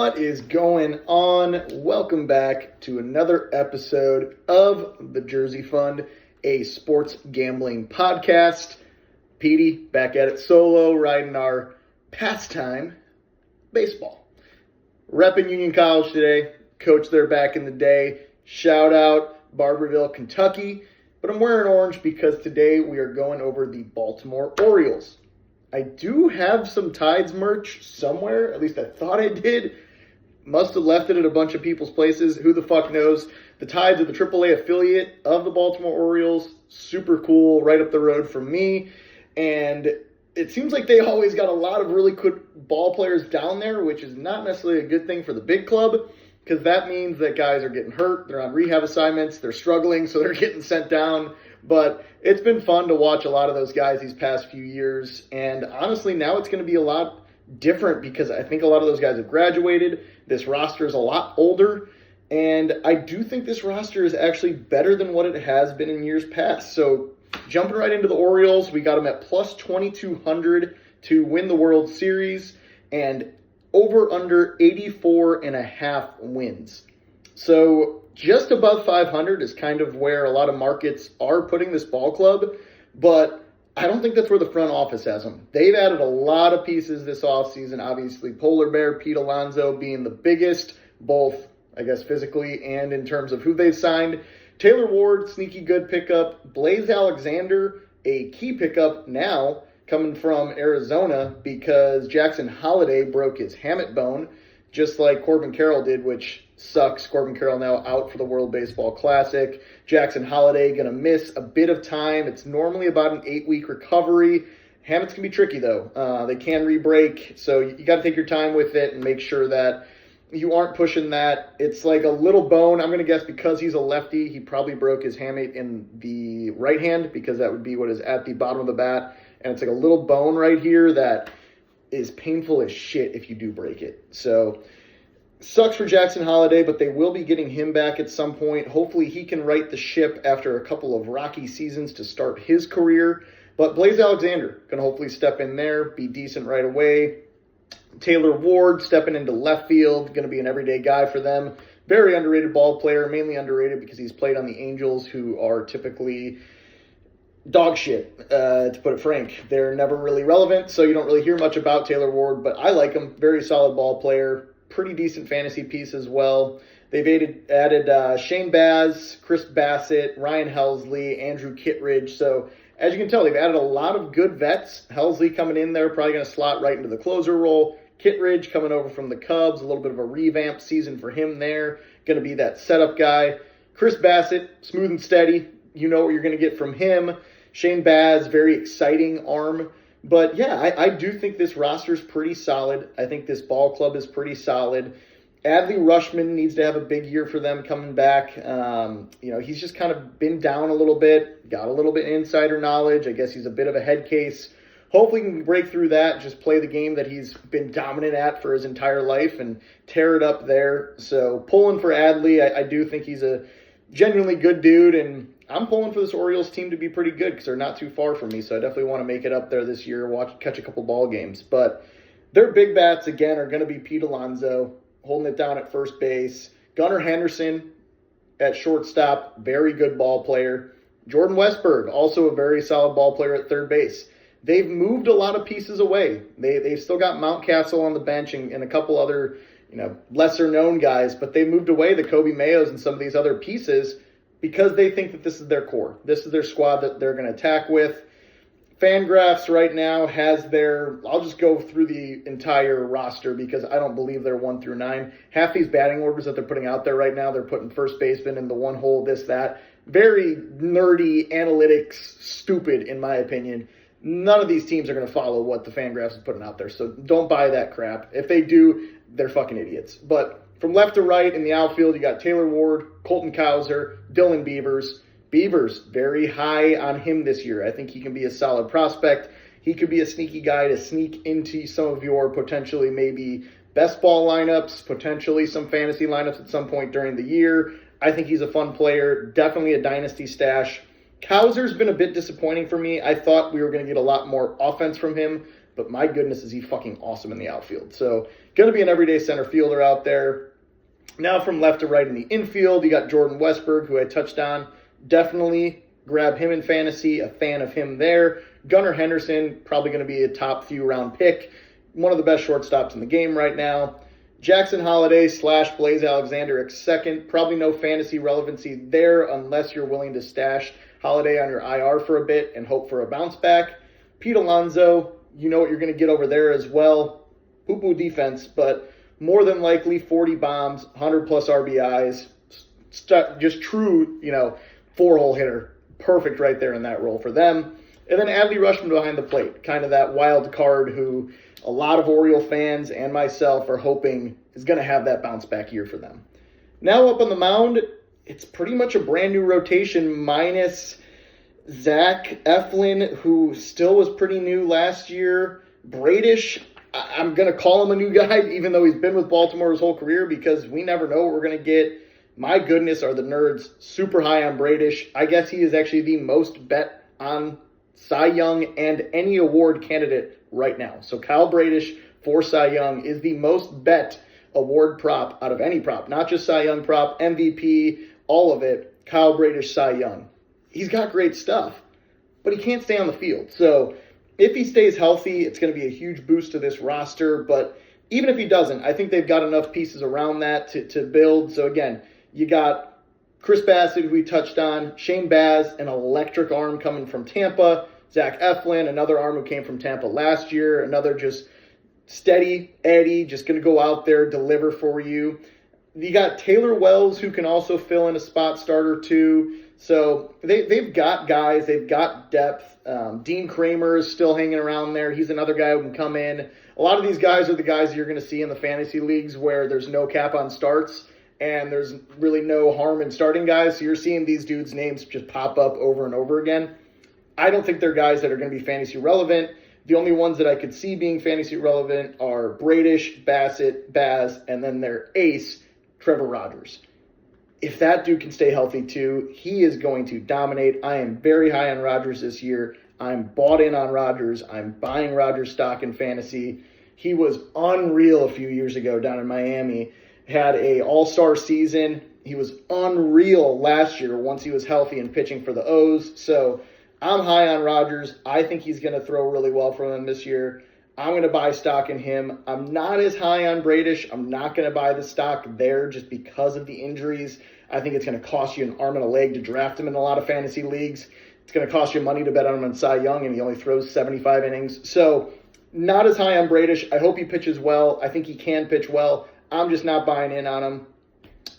What is going on? Welcome back to another episode of the Jersey Fund, a sports gambling podcast. Petey back at it solo, riding our Pastime baseball. Repping Union College today. Coach there back in the day. Shout out Barberville, Kentucky. But I'm wearing orange because today we are going over the Baltimore Orioles. I do have some Tides merch somewhere. At least I thought I did. Must have left it at a bunch of people's places. Who the fuck knows? The Tides are the AAA affiliate of the Baltimore Orioles. Super cool. Right up the road from me. And it seems like they always got a lot of really good ball players down there, which is not necessarily a good thing for the big club, because that means that guys are getting hurt. They're on rehab assignments. They're struggling, so they're getting sent down. But it's been fun to watch a lot of those guys these past few years. And honestly, now it's going to be a lot different because I think a lot of those guys have graduated. This roster is a lot older. And I do think this roster is actually better than what it has been in years past. So jumping right into the Orioles, we got them at plus 2,200 to win the World Series and over under 84.5 wins. So just above 500 is kind of where a lot of markets are putting this ball club, but I don't think that's where the front office has them. They've added a lot of pieces this offseason, obviously Polar Bear, Pete Alonso being the biggest, both, I guess, physically and in terms of who they've signed. Taylor Ward, sneaky good pickup. Blaze Alexander, a key pickup now coming from Arizona because Jackson Holliday broke his hamate bone, just like Corbin Carroll did, which sucks. Corbin Carroll now out for the World Baseball Classic. Jackson Holliday going to miss a bit of time. It's normally about an 8-week recovery. Hamates can be tricky, though. They can re-break, so you got to take your time with it and make sure that you aren't pushing that. It's like a little bone. I'm going to guess because he's a lefty, he probably broke his hamate in the right hand because that would be what is at the bottom of the bat. And it's like a little bone right here that is painful as shit if you do break it. So sucks for Jackson Holliday, but they will be getting him back at some point. Hopefully he can right the ship after a couple of rocky seasons to start his career. But Blaze Alexander can hopefully step in there, be decent right away. Taylor Ward stepping into left field, going to be an everyday guy for them. Very underrated ball player, mainly underrated because he's played on the Angels, who are typically dog shit, to put it frank. They're never really relevant, so you don't really hear much about Taylor Ward, but I like him. Very solid ball player. Pretty decent fantasy piece as well. They've added Shane Baz, Chris Bassett, Ryan Helsley, Andrew Kittredge. So as you can tell, they've added a lot of good vets. Helsley coming in there, probably going to slot right into the closer role. Kittredge coming over from the Cubs, a little bit of a revamp season for him there. Going to be that setup guy. Chris Bassett, smooth and steady. You know what you're going to get from him. Shane Baz, very exciting arm. But yeah, I do think this roster is pretty solid. I think this ball club is pretty solid. Adley Rutschman needs to have a big year for them coming back. He's just kind of been down a little bit, got a little bit of insider knowledge. I guess he's a bit of a head case. Hopefully he can break through that, just play the game that he's been dominant at for his entire life and tear it up there. So pulling for Adley, I do think he's a genuinely good dude, and I'm pulling for this Orioles team to be pretty good because they're not too far from me, so I definitely want to make it up there this year, catch a couple ball games. But their big bats, again, are going to be Pete Alonso, holding it down at first base. Gunnar Henderson at shortstop, very good ball player. Jordan Westberg, also a very solid ball player at third base. They've moved a lot of pieces away. They've still got Mountcastle on the bench and a couple other lesser-known guys, but they moved away the Kobe Mayos and some of these other pieces because they think that this is their core. This is their squad that they're going to attack with. Fangraphs right now has I'll just go through the entire roster because I don't believe they're 1 through 9. Half these batting orders that they're putting out there right now, they're putting first baseman in the one hole, this, that. Very nerdy, analytics, stupid in my opinion. None of these teams are going to follow what the Fangraphs is putting out there, so don't buy that crap. If they do, they're fucking idiots. But from left to right in the outfield, you got Taylor Ward, Colton Cowser, Dylan Beavers. Beavers, very high on him this year. I think he can be a solid prospect. He could be a sneaky guy to sneak into some of your potentially maybe best ball lineups, potentially some fantasy lineups at some point during the year. I think he's a fun player, definitely a dynasty stash. Cowser's been a bit disappointing for me. I thought we were going to get a lot more offense from him, but my goodness is he fucking awesome in the outfield. So going to be an everyday center fielder out there. Now from left to right in the infield, you got Jordan Westberg, who I touched on. Definitely grab him in fantasy, a fan of him there. Gunnar Henderson, probably going to be a top few round pick. One of the best shortstops in the game right now. Jackson Holiday / Blaze Alexander at second. Probably no fantasy relevancy there unless you're willing to stash Holiday on your IR for a bit and hope for a bounce back. Pete Alonso, you know what you're going to get over there as well. Poo-poo defense, but more than likely 40 bombs, 100-plus RBIs. Just true, 4-hole hitter. Perfect right there in that role for them. And then Adley Rutschman behind the plate, kind of that wild card who a lot of Oriole fans and myself are hoping is going to have that bounce back year for them. Now up on the mound, it's pretty much a brand new rotation minus Zach Eflin, who still was pretty new last year. Bradish, I'm going to call him a new guy, even though he's been with Baltimore his whole career, because we never know what we're going to get. My goodness, are the nerds super high on Bradish. I guess he is actually the most bet on Cy Young and any award candidate right now. So Kyle Bradish for Cy Young is the most bet award prop out of any prop, not just Cy Young prop, MVP, all of it. Kyle Bradish, Cy Young. He's got great stuff, but he can't stay on the field. So if he stays healthy, it's going to be a huge boost to this roster. But even if he doesn't, I think they've got enough pieces around that to build. So again, you got Chris Bassett, who we touched on, Shane Baz, an electric arm coming from Tampa, Zach Eflin, another arm who came from Tampa last year, another just steady Eddie, just going to go out there, deliver for you. You got Taylor Wells, who can also fill in a spot starter too. So they've got guys, they've got depth. Dean Kramer is still hanging around there. He's another guy who can come in. A lot of these guys are the guys you're going to see in the fantasy leagues where there's no cap on starts and there's really no harm in starting guys. So you're seeing these dudes' names just pop up over and over again. I don't think they're guys that are going to be fantasy relevant. The only ones that I could see being fantasy relevant are Bradish, Bassett, Baz, and then their ace, Trevor Rogers. If that dude can stay healthy too, he is going to dominate. I am very high on Rogers this year. I'm bought in on Rogers. I'm buying Rogers stock in fantasy. He was unreal a few years ago down in Miami. Had a all-star season. He was unreal last year once he was healthy and pitching for the O's. So I'm high on Rogers. I think he's going to throw really well for them this year. I'm going to buy stock in him. I'm not as high on Bradish. I'm not going to buy the stock there just because of the injuries. I think it's going to cost you an arm and a leg to draft him in a lot of fantasy leagues. It's going to cost you money to bet on him on Cy Young, and he only throws 75 innings. So not as high on Bradish. I hope he pitches well. I think he can pitch well. I'm just not buying in on him.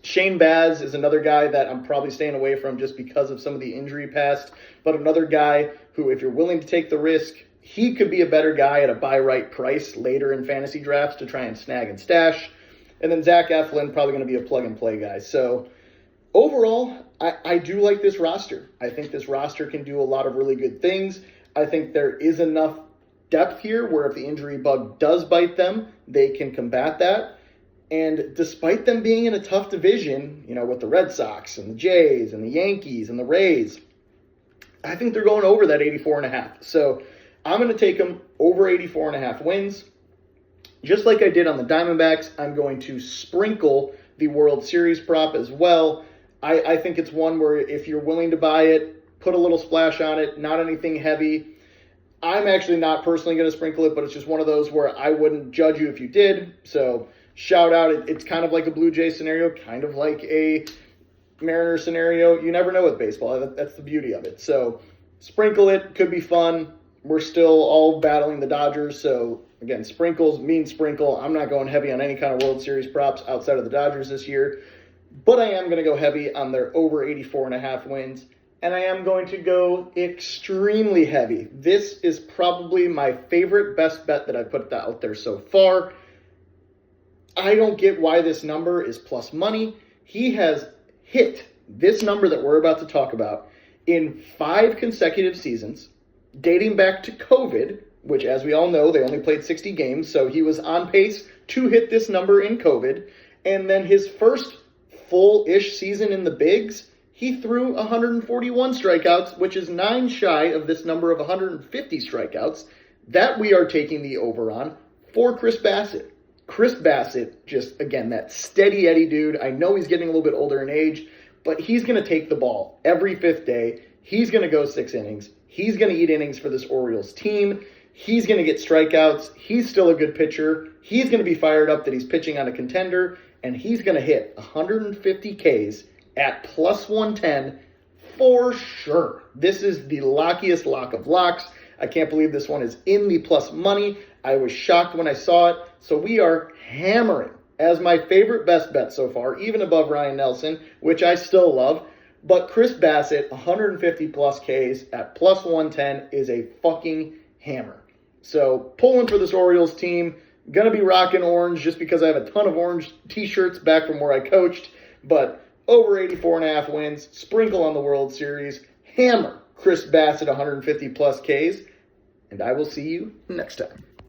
Shane Baz is another guy that I'm probably staying away from just because of some of the injury past, but another guy who, if you're willing to take the risk, he could be a better guy at a buy right price later in fantasy drafts to try and snag and stash. And then Zach Eflin, probably going to be a plug-and-play guy. So overall, I do like this roster. I think this roster can do a lot of really good things. I think there is enough depth here where if the injury bug does bite them, they can combat that. And despite them being in a tough division, with the Red Sox and the Jays and the Yankees and the Rays, I think they're going over that 84.5. So I'm going to take them over 84.5 wins. Just like I did on the Diamondbacks, I'm going to sprinkle the World Series prop as well. I think it's one where if you're willing to buy it, put a little splash on it, not anything heavy. I'm actually not personally going to sprinkle it, but it's just one of those where I wouldn't judge you if you did. So shout out. It's kind of like a Blue Jay scenario, kind of like a Mariner scenario. You never know with baseball. That's the beauty of it. So sprinkle it. Could be fun. We're still all battling the Dodgers. So, again, sprinkles mean sprinkle. I'm not going heavy on any kind of World Series props outside of the Dodgers this year. But I am going to go heavy on their over 84.5 wins. And I am going to go extremely heavy. This is probably my favorite best bet that I've put out there so far. I don't get why this number is plus money. He has hit this number that we're about to talk about in 5 consecutive seasons, dating back to COVID, which, as we all know, they only played 60 games, so he was on pace to hit this number in COVID. And then his first full-ish season in the bigs, he threw 141 strikeouts, which is 9 shy of this number of 150 strikeouts That we are taking the over on for Chris Bassitt. Chris Bassitt, just, again, that steady Eddie dude. I know he's getting a little bit older in age, but he's going to take the ball every fifth day. He's going to go 6 innings. He's going to eat innings for this Orioles team. He's going to get strikeouts. He's still a good pitcher. He's going to be fired up that he's pitching on a contender, and he's going to hit 150 Ks at plus 110 for sure. This is the lockiest lock of locks. I can't believe this one is in the plus money. I was shocked when I saw it. So we are hammering as my favorite best bet so far, even above Ryan Nelson, which I still love. But Chris Bassitt, 150 plus Ks at plus 110 is a fucking hammer. So pulling for this Orioles team. Going to be rocking orange just because I have a ton of orange t-shirts back from where I coached. But over 84.5 wins, sprinkle on the World Series, hammer Chris Bassitt 150 plus Ks, and I will see you next time.